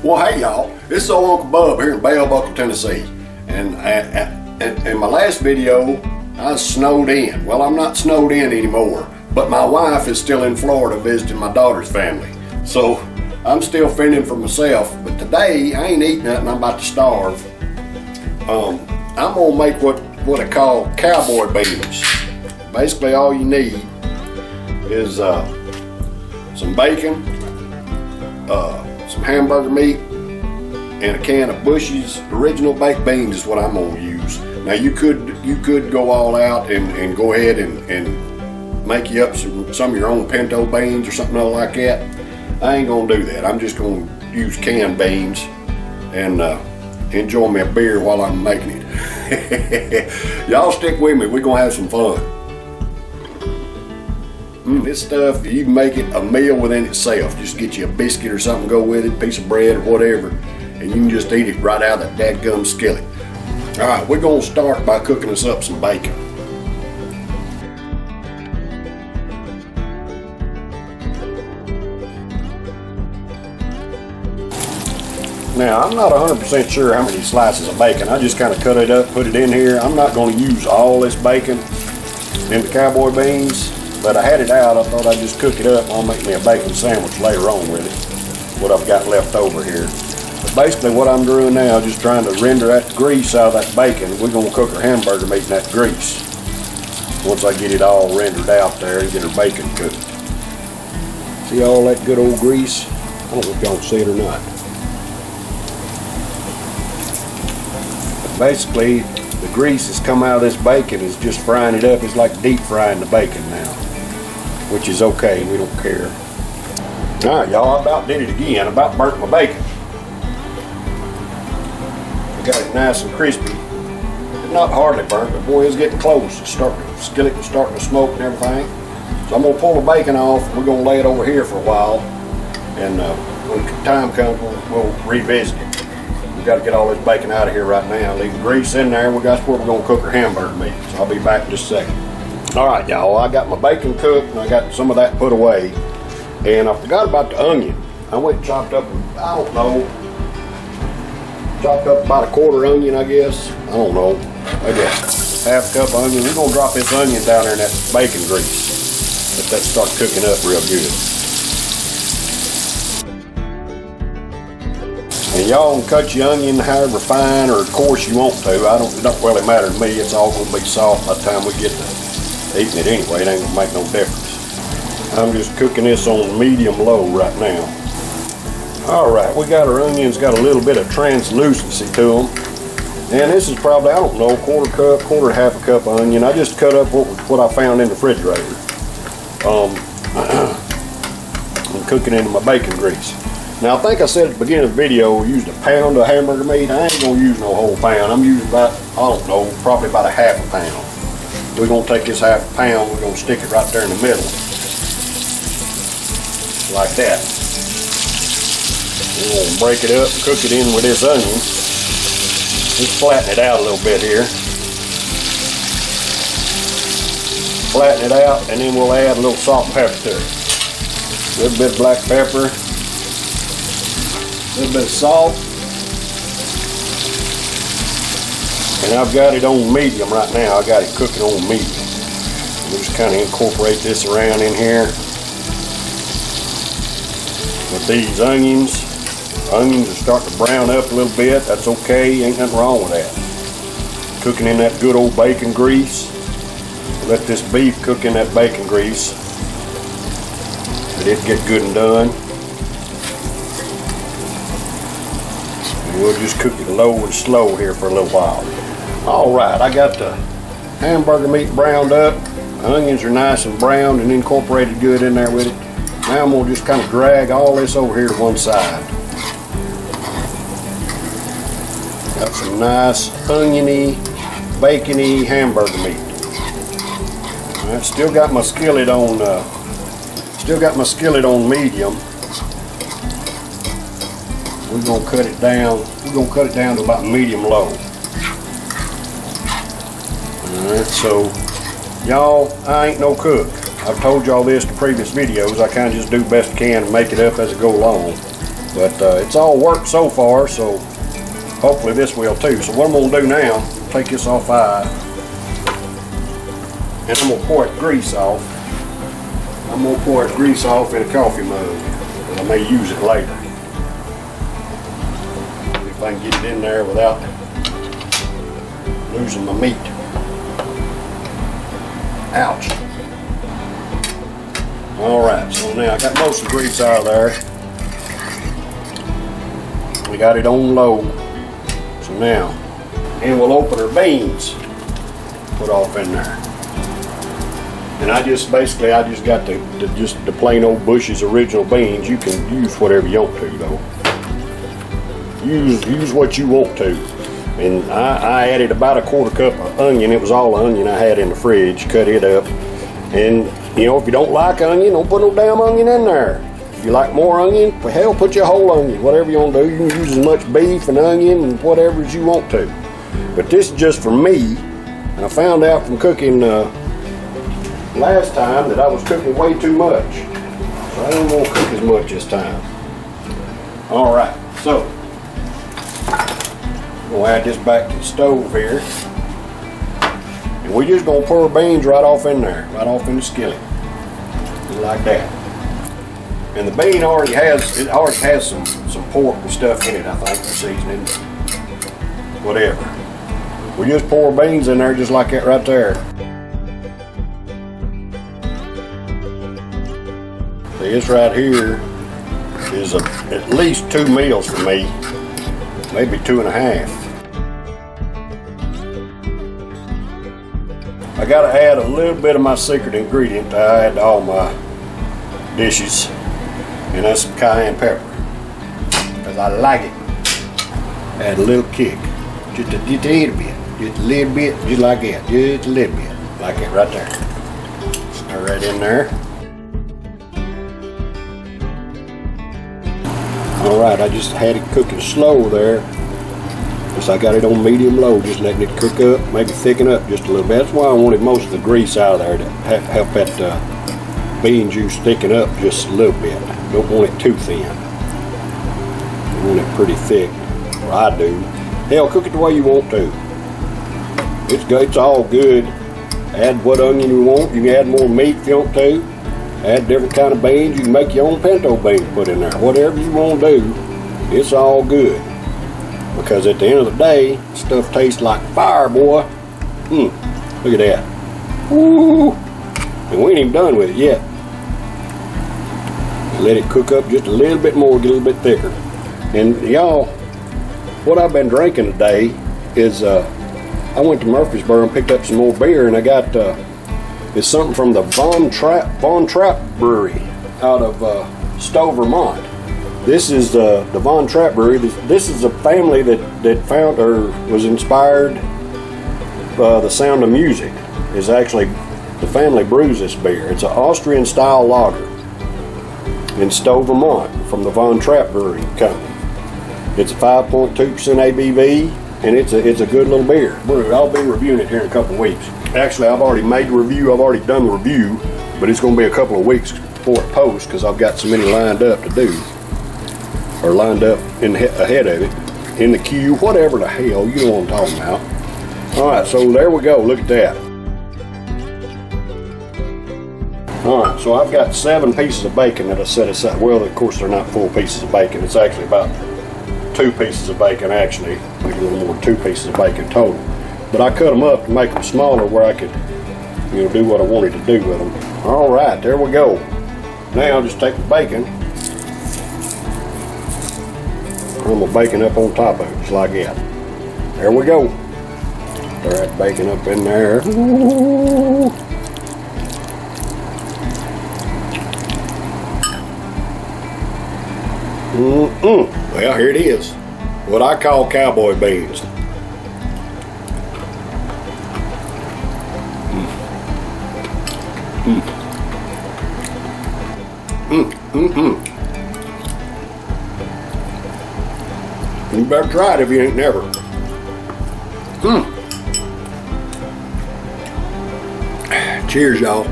Well, hey y'all, this is old Uncle Bub here in Bell Buckle, Tennessee. And in my last video, I was snowed in. Well, I'm not snowed in anymore, but my wife is still in Florida visiting my daughter's family. So I'm still fending for myself, but today I ain't eating nothing, I'm about to starve. I'm gonna make what I call cowboy beans. Basically all you need is some bacon, some hamburger meat, and a can of Bush's original baked beans is what I'm gonna use. Now you could go all out and go ahead and make you up some of your own pinto beans or something like that. I ain't gonna do that. I'm just gonna use canned beans and enjoy my beer while I'm making it. Y'all stick with me, we're gonna have some fun. This stuff, you can make it a meal within itself. Just get you a biscuit or something, go with it, a piece of bread or whatever, and you can just eat it right out of that dadgum skillet. All right, we're gonna start by cooking us up some bacon. Now, I'm not 100% sure how many slices of bacon. I just kind of cut it up, put it in here. I'm not gonna use all this bacon in the cowboy beans, but I had it out. I thought I'd just cook it up and I'll make me a bacon sandwich later on with it, what I've got left over here. But basically what I'm doing now is just trying to render that grease out of that bacon. We're gonna cook our hamburger meat in that grease once I get it all rendered out there and get our bacon cooked. See all that good old grease? I don't know if y'all can see it or not. Basically, the grease that's come out of this bacon is just frying it up. It's like deep frying the bacon now, which is okay, we don't care. All right, y'all, I about did it again. I about burnt my bacon. I got it nice and crispy. It's not hardly burnt, but boy, it's getting close. It's starting, the skillet is starting to smoke and everything. So I'm gonna pull the bacon off. We're gonna lay it over here for a while, and when the time comes, we'll revisit it. We got to get all this bacon out of here right now. Leave the grease in there. That's where we're going to cook our hamburger meat. So I'll be back in just a second. All right, y'all. I got my bacon cooked and I got some of that put away. And I forgot about the onion. I went and chopped up, I don't know, chopped up about a quarter onion, I guess. I don't know. I guess half cup of onion. We're going to drop this onion down there in that bacon grease. Let that start cooking up real good. And y'all can cut your onion however fine or coarse you want to. It don't really matter to me. It's all going to be soft by the time we get to eating it anyway. It ain't going to make no difference. I'm just cooking this on medium-low right now. All right, we got our onions, got a little bit of translucency to them. And this is probably, I don't know, quarter, half a cup of onion. I just cut up what I found in the refrigerator. I'm cooking into my bacon grease. Now, I think I said at the beginning of the video, we used a pound of hamburger meat. I ain't gonna use no whole pound. I'm using about, I don't know, probably about a half a pound. We're gonna take this half a pound, we're gonna stick it right there in the middle. Like that. We're gonna break it up and cook it in with this onion. Just flatten it out a little bit here. Flatten it out, and then we'll add a little salt and pepper to it. A little bit of black pepper. A little bit of salt, and I've got it on medium right now. I got it cooking on medium. We'll just kind of incorporate this around in here with these onions. Onions are starting to brown up a little bit. That's okay, ain't nothing wrong with that. Cooking in that good old bacon grease. Let this beef cook in that bacon grease. Let it get good and done. We'll just cook it low and slow here for a little while. All right, I got the hamburger meat browned up. The onions are nice and browned and incorporated good in there with it. Now I'm gonna just kind of drag all this over here to one side. Got some nice oniony, bacony hamburger meat. All right, still got my skillet on medium. We're gonna cut it down. We're gonna cut it down to about medium-low. All right, so y'all, I ain't no cook. I've told y'all this in previous videos. I kind of just do best I can to make it up as I go along. But it's all worked so far, so hopefully this will too. So what I'm gonna do now, take this off high, and I'm gonna pour it grease off. I'm gonna pour it grease off in a coffee mug, and I may use it later. If I can get it in there without losing my meat. Ouch. Alright, so now I got most of the grease out of there. We got it on low. So now, and we'll open our beans, put off in there. And I just got the plain old Bush's original beans. You can use whatever you want to though. Use what you want to. And I added about a quarter cup of onion. It was all onion I had in the fridge. Cut it up. And you know, if you don't like onion, don't put no damn onion in there. If you like more onion, for hell, put your whole onion. Whatever you want to do. You can use as much beef and onion and whatever as you want to. But this is just for me. And I found out from cooking last time that I was cooking way too much. So I don't want to cook as much this time. Alright, so we'll add this back to the stove here. And we're just going to pour beans right off in there, right off in the skillet. Just like that. And the bean already has some pork and stuff in it, I think, for seasoning. Whatever. We just pour beans in there just like that right there. This right here is at least 2 meals for me, maybe 2.5. I gotta add a little bit of my secret ingredient that I add to all my dishes, and that's some cayenne pepper, because I like it. Add a little kick, just a little bit, just a little bit, just like that, just a little bit, like that right there. Stir that in there. Alright, I just had it cooking slow there. So I got it on medium low, just letting it cook up, maybe thicken up just a little bit. That's why I wanted most of the grease out of there to help that bean juice thicken up just a little bit. Don't want it too thin. I want it pretty thick, or I do. Hell, cook it the way you want to. It's good, it's all good. Add what onion you want. You can add more meat if you want to. Add different kind of beans. You can make your own pinto beans to put in there. Whatever you want to do, it's all good. Because at the end of the day, stuff tastes like fire, boy. Look at that. Woo! And we ain't even done with it yet. Let it cook up just a little bit more, get a little bit thicker. And y'all, what I've been drinking today is, I went to Murfreesboro and picked up some more beer, and I got, it's something from the Von Trapp Brewery out of Stowe, Vermont. This is the Von Trapp Brewery. This is a family that found or was inspired by the sound of music. Is actually the family brews this beer. It's an Austrian style lager in Stowe, Vermont, from the Von Trapp Brewery Company. It's a 5.2% ABV, and it's a good little beer. I'll be reviewing it here in a couple of weeks. Actually, I've already made the review. I've already done the review, but it's going to be a couple of weeks before it posts because I've got so many lined up to do. Or lined up ahead of it, in the queue, whatever the hell, you know what I'm talking about. Alright, so there we go, look at that. Alright, so I've got 7 pieces of bacon that I set aside. Well, of course, they're not full pieces of bacon. It's actually about 2 pieces of bacon, actually. Maybe a little more, 2 pieces of bacon total. But I cut them up to make them smaller where I could, do what I wanted to do with them. Alright, there we go. Now, I'll just take the bacon. I'm gonna bacon up on top of it, just like that. There we go. Throw that bacon up in there. Ooh. Well, here it is. What I call cowboy beans. You better try it if you ain't never. Cheers, y'all.